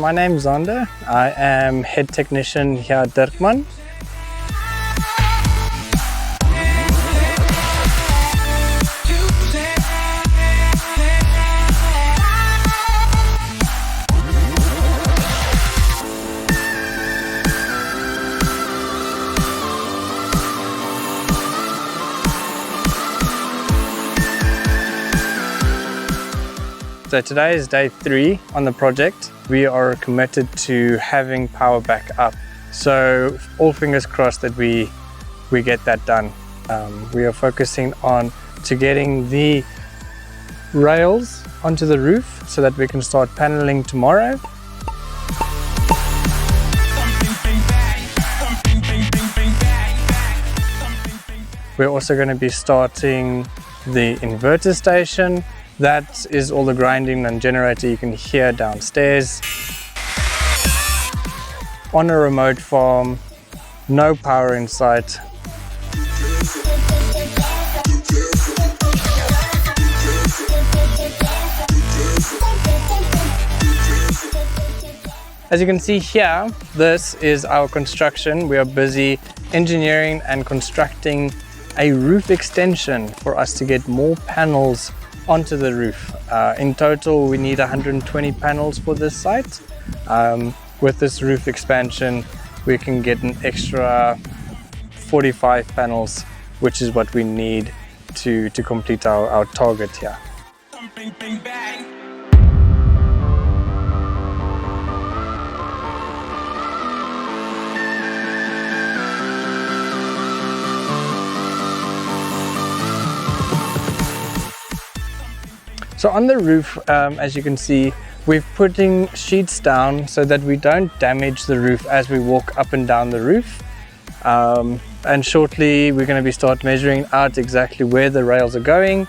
my name's Zander. I am head technician here at Dirkman. So today is day 3 on the project. We are committed to having power back up. So all fingers crossed that we get that done. We are focusing on getting the rails onto the roof so that we can start paneling tomorrow. We're also going to be starting the inverter station. That is all the grinding and generator you can hear downstairs. On a remote farm, no power in sight. As you can see here, this is our construction. We are busy engineering and constructing a roof extension for us to get more panels onto the roof. In total, we need 120 panels for this site. With this roof expansion, we can get an extra 45 panels, which is what we need to complete our target here. So on the roof, as you can see, we're putting sheets down so that we don't damage the roof as we walk up and down the roof. And shortly we're going to start measuring out exactly where the rails are going,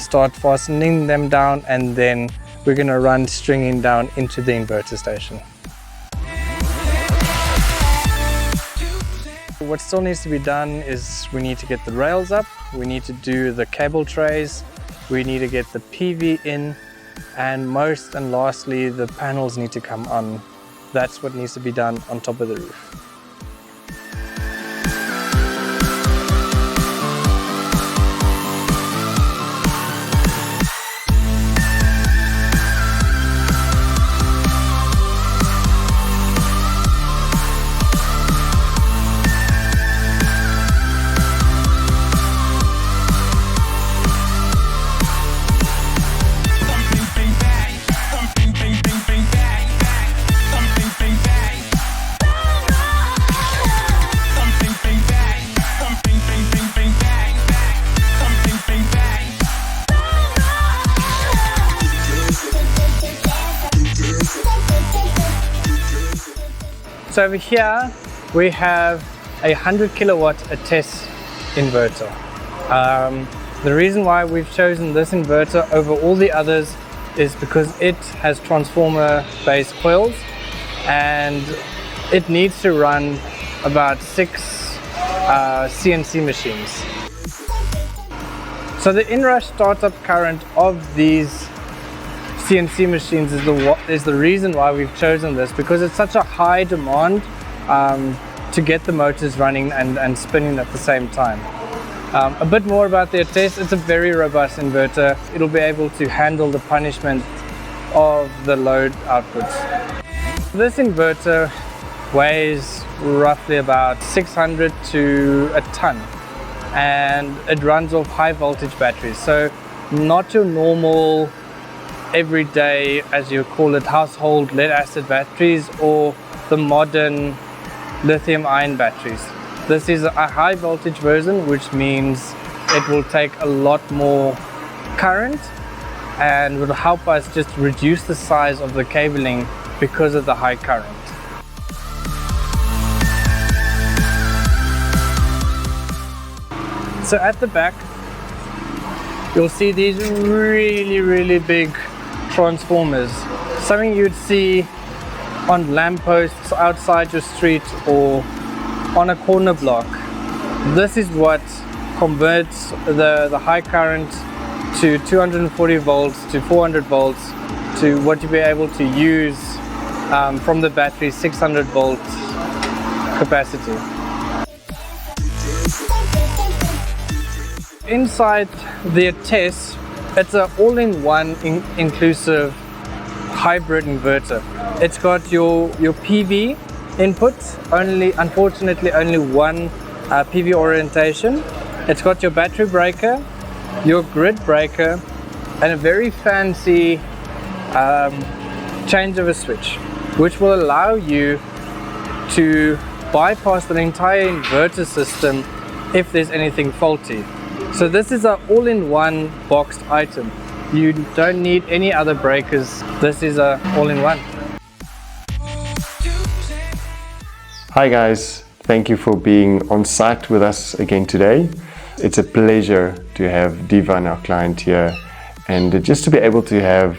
start fastening them down, and then we're going to run stringing down into the inverter station. What still needs to be done is we need to get the rails up, we need to do the cable trays, we need to get the PV in, and most and lastly the panels need to come on. That's what needs to be done on top of the roof. So over here we have a 100 kilowatt ATES inverter. The reason why we've chosen this inverter over all the others is because it has transformer based coils and it needs to run about 6 CNC machines. So the inrush startup current of these CNC machines is the reason why we've chosen this, because it's such a high demand to get the motors running and spinning at the same time. A bit more about the ATES. It's a very robust inverter. It'll be able to handle the punishment of the load outputs. This inverter weighs roughly about 600 to a ton, and it runs off high voltage batteries. So not your normal everyday, as you call it, household lead acid batteries or the modern lithium ion batteries. This is a high voltage version, which means it will take a lot more current and will help us just reduce the size of the cabling because of the high current. So at the back you'll see these really big transformers, something you'd see on lampposts outside your street or on a corner block. This is what converts the high current to 240 volts to 400 volts to what you'll be able to use from the battery's 600 volt capacity. Inside the test, it's an all-in-one inclusive hybrid inverter. It's got your PV input, unfortunately only one PV orientation. It's got your battery breaker, your grid breaker, and a very fancy changeover switch, which will allow you to bypass the entire inverter system if there's anything faulty. So this is an all-in-one boxed item. You don't need any other breakers. This is an all-in-one. Hi guys, thank you for being on site with us again today. It's a pleasure to have Dirkman, our client, here, and just to be able to have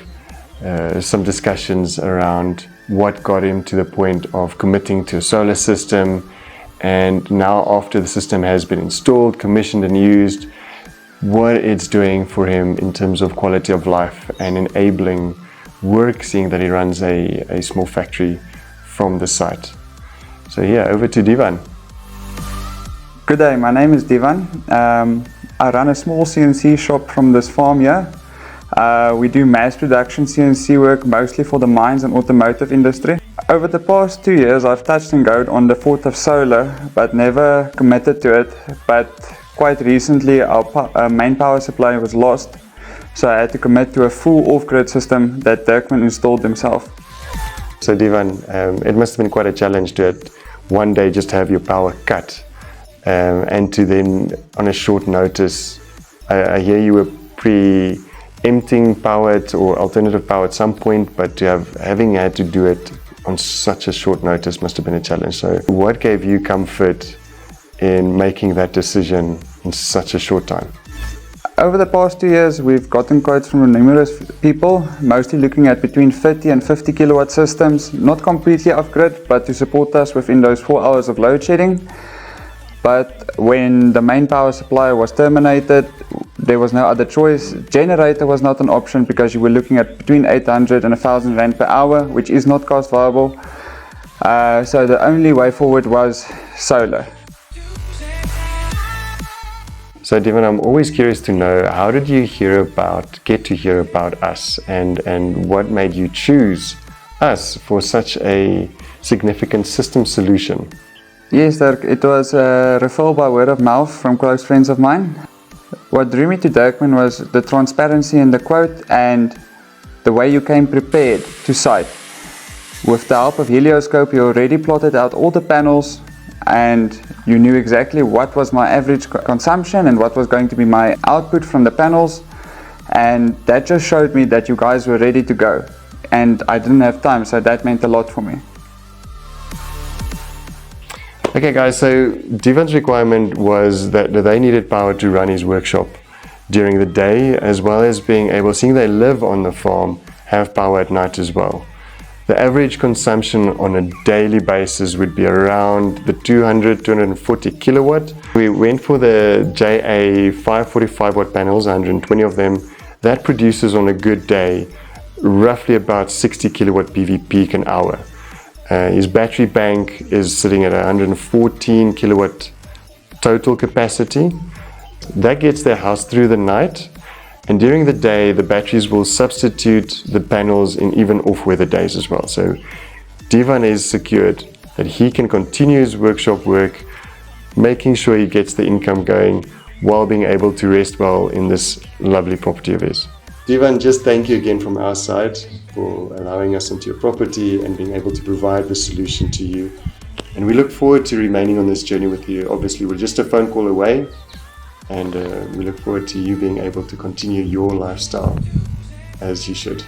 some discussions around what got him to the point of committing to a solar system, and now after the system has been installed, commissioned and used, what it's doing for him in terms of quality of life and enabling work, seeing that he runs a small factory from the site. So yeah, over to Dirkman. Good day, my name is Dirkman. I run a small CNC shop from this farm here. We do mass production CNC work mostly for the mines and automotive industry. Over the past 2 years I've touched and gone on the thought of solar but never committed to it. But quite recently our main power supply was lost, so I had to commit to a full off-grid system that Dirkman installed himself. So Dirkman, it must have been quite a challenge to one day just have your power cut and to then on a short notice, I hear you were pre-emptying power or alternative power at some point, but having had to do it on such a short notice must have been a challenge. So what gave you comfort in making that decision in such a short time? Over the past 2 years we've gotten quotes from numerous people, mostly looking at between 30 and 50 kilowatt systems, not completely off-grid but to support us within those 4 hours of load shedding. But when the main power supply was terminated, there was no other choice. Generator was not an option because you were looking at between 800 and 1000 rand per hour, which is not cost viable. So the only way forward was solar. So Dirkman, I'm always curious to know, how did you get to hear about us, and what made you choose us for such a significant system solution? Yes, Dirk, it was a referral by word of mouth from close friends of mine. What drew me to Dirkman was the transparency in the quote and the way you came prepared to site. With the help of Helioscope, you already plotted out all the panels and you knew exactly what was my average consumption and what was going to be my output from the panels, and that just showed me that you guys were ready to go, and I didn't have time, so that meant a lot for me. Okay guys, so Dirkman's requirement was that they needed power to run his workshop during the day, as well as being able, seeing they live on the farm, have power at night as well. The average consumption on a daily basis would be around the 240 kilowatt. We went for the JA 545 watt panels, 120 of them. That produces on a good day roughly about 60 kilowatt PV peak an hour. His battery bank is sitting at 114 kilowatt total capacity. That gets their house through the night, and during the day the batteries will substitute the panels in even off weather days as well. So Dirkman is secured that he can continue his workshop work, making sure he gets the income going while being able to rest well in this lovely property of his. Dirkman, just thank you again from our side for allowing us into your property and being able to provide the solution to you. And we look forward to remaining on this journey with you. Obviously, we're just a phone call away, and we look forward to you being able to continue your lifestyle as you should.